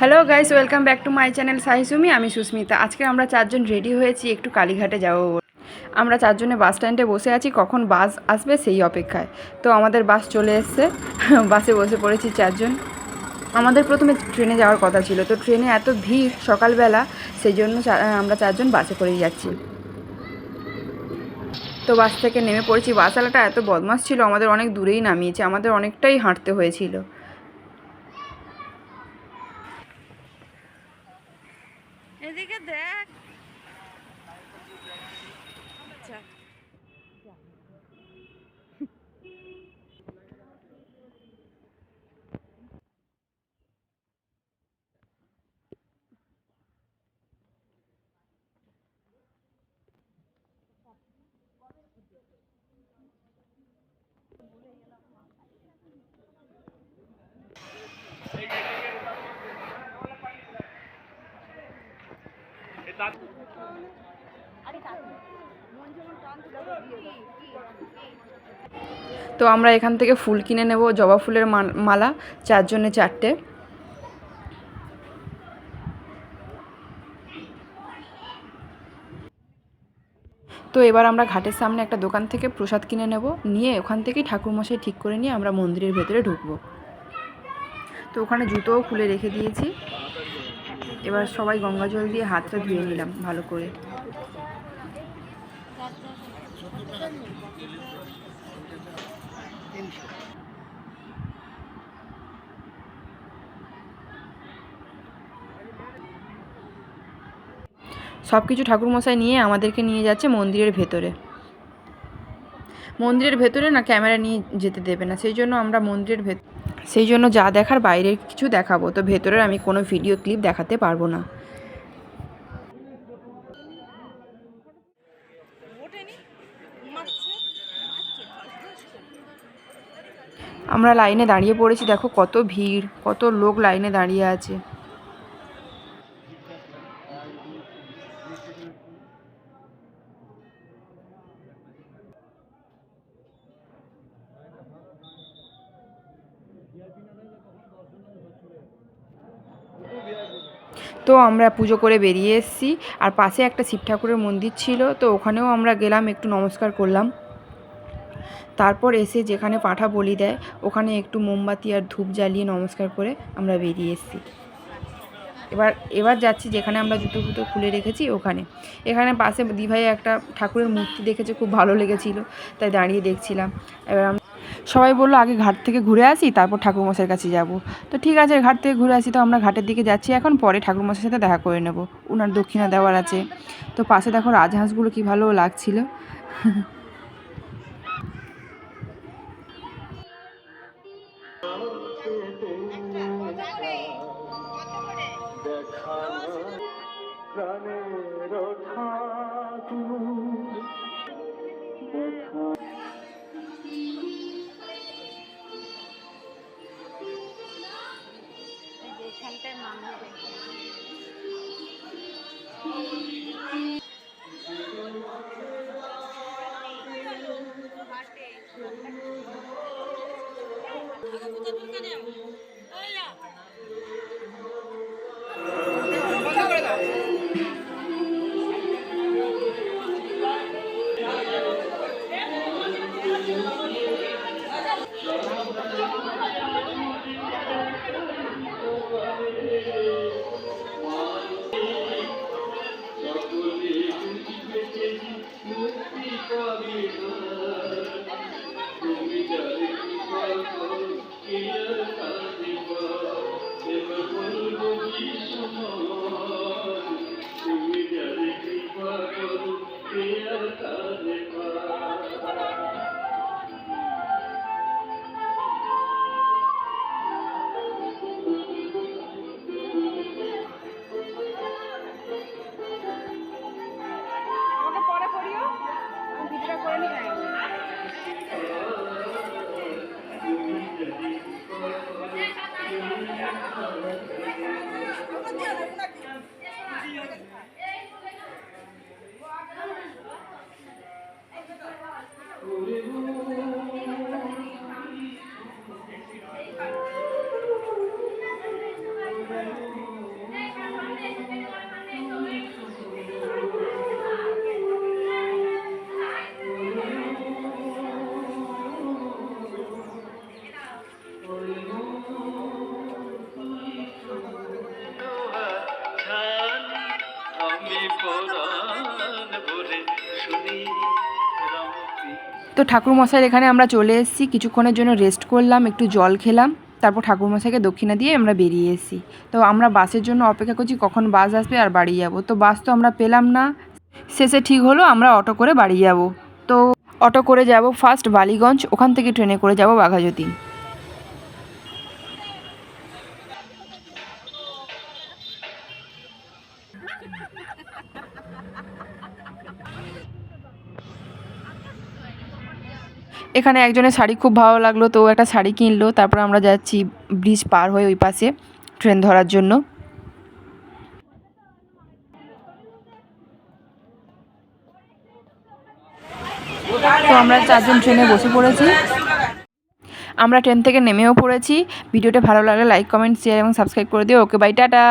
Hello guys, welcome back to my channel Sahisumi. আমি সুস্মিতা। আজকে আমরা চারজন রেডি হয়েছি একটু কালীঘাটে যাব। আমরা চারজনে বাস স্ট্যান্ডে বসে আছি, কখন বাস আসবে সেই অপেক্ষায়। তো আমাদের বাস চলে এসছে, বাসে বসে পড়েছি চারজন। আমাদের প্রথমে ট্রেনে যাওয়ার কথা ছিল, তো ট্রেনে এত ভিড় সকালবেলা, সেই জন্য আমরা চারজন বাসে করেই যাচ্ছি। তো বাস থেকে নেমে পড়েছি। বাসওয়ালাটা এত বদমাশ ছিল, আমাদের অনেক দূরেই নামিয়েছে, আমাদের অনেকটাই হাঁটতে হয়েছিল। এদিকে দেখ। তো আমরা এখান থেকে ফুল কিনে নেব, জবা ফুলের মালা, চারজনে চারটে। তো এবার আমরা ঘাটের সামনে একটা দোকান থেকে প্রসাদ কিনে নেব, নিয়ে ওখান থেকেই ঠাকুরমশাই ঠিক করে নিয়ে আমরা মন্দিরের ভেতরে ঢুকবো। তো ওখানে জুতোও খুলে রেখে দিয়েছি। এবার সবাই গঙ্গা জল দিয়ে হাতটা ধুয়ে নিলাম ভালো করে। সব কিছু ঠাকুরমশাই নিয়ে আমাদেরকে নিয়ে যাচ্ছে মন্দিরের ভেতরে। মন্দিরের ভেতরে না ক্যামেরা নিয়ে যেতে দেবে না, সেই জন্য আমরা সেই জন্য যা দেখার বাইরের কিছু দেখাবো, তো ভেতরের আমি কোনো ভিডিও ক্লিপ দেখাতে পারবো না। আমরা লাইনে দাঁড়িয়ে পড়েছি, দেখো কত ভিড়, কত লোক লাইনে দাঁড়িয়ে আছে। তো আমরা পুজো করে বেরিয়ে এসেছি, আর পাশে একটা শিব ঠাকুরের মন্দির ছিল, তো ওখানেও আমরা গেলাম, একটু নমস্কার করলাম। তারপর এসে যেখানে পাঁঠা বলি দেয় ওখানে একটু মোমবাতি আর ধূপ জ্বালিয়ে নমস্কার করে আমরা বেরিয়ে এসেছি। এবার যাচ্ছি যেখানে আমরা জুতো ফুতো খুলে রেখেছি ওখানে। এখানে পাশে দিভাই একটা ঠাকুরের মূর্তি দেখেছে, খুব ভালো লেগেছিল, তাই দাঁড়িয়ে দেখছিলাম। এবার সবাই বললো আগে ঘাট থেকে ঘুরে আসি, তারপর ঠাকুরমশাইয়ের কাছে যাব। তো ঠিক আছে, ঘাট থেকে ঘুরে আসি। তো আমরা ঘাটের দিকে যাচ্ছি এখন, পরে ঠাকুরমশাইয়ের সাথে দেখা করে নেব, ওনার দক্ষিণা দেওয়ার আছে। তো পাশে দেখো রাজহাঁসগুলো কী ভালো লাগছিল। তো ঠাকুরমশাইয়ের এখানে আমরা চলে এসেছি, কিছুক্ষণের জন্য রেস্ট করলাম, একটু জল খেলাম, তারপর ঠাকুরমশাইকে দক্ষিণা দিয়ে আমরা বেরিয়ে এসেছি। তো আমরা বাসের জন্য অপেক্ষা করছি কখন বাস আসবে আর বাড়ি যাব। তো বাস তো আমরা পেলাম না, শেষে ঠিক হলো আমরা অটো করে বাড়ি যাব। তো অটো করে যাব ফার্স্ট বালিগঞ্জ, ওখান থেকে ট্রেনে করে যাব বাঘাযতীন। এখানে একজনের শাড়ি খুব ভালো লাগলো, তো ও একটা শাড়ি কিনলো। তারপর আমরা যাচ্ছি ব্রিজ পার হয়ে ওই পাশে ট্রেন ধরার জন্য। তো আমরা 4 জন ট্রেনে বসে পড়েছি, আমরা ট্রেন থেকে নেমেও পড়েছি। ভিডিওটা ভালো লাগলে লাইক, কমেন্ট, শেয়ার এবং সাবস্ক্রাইব করে দিও। ওকে, বাই, টাটা।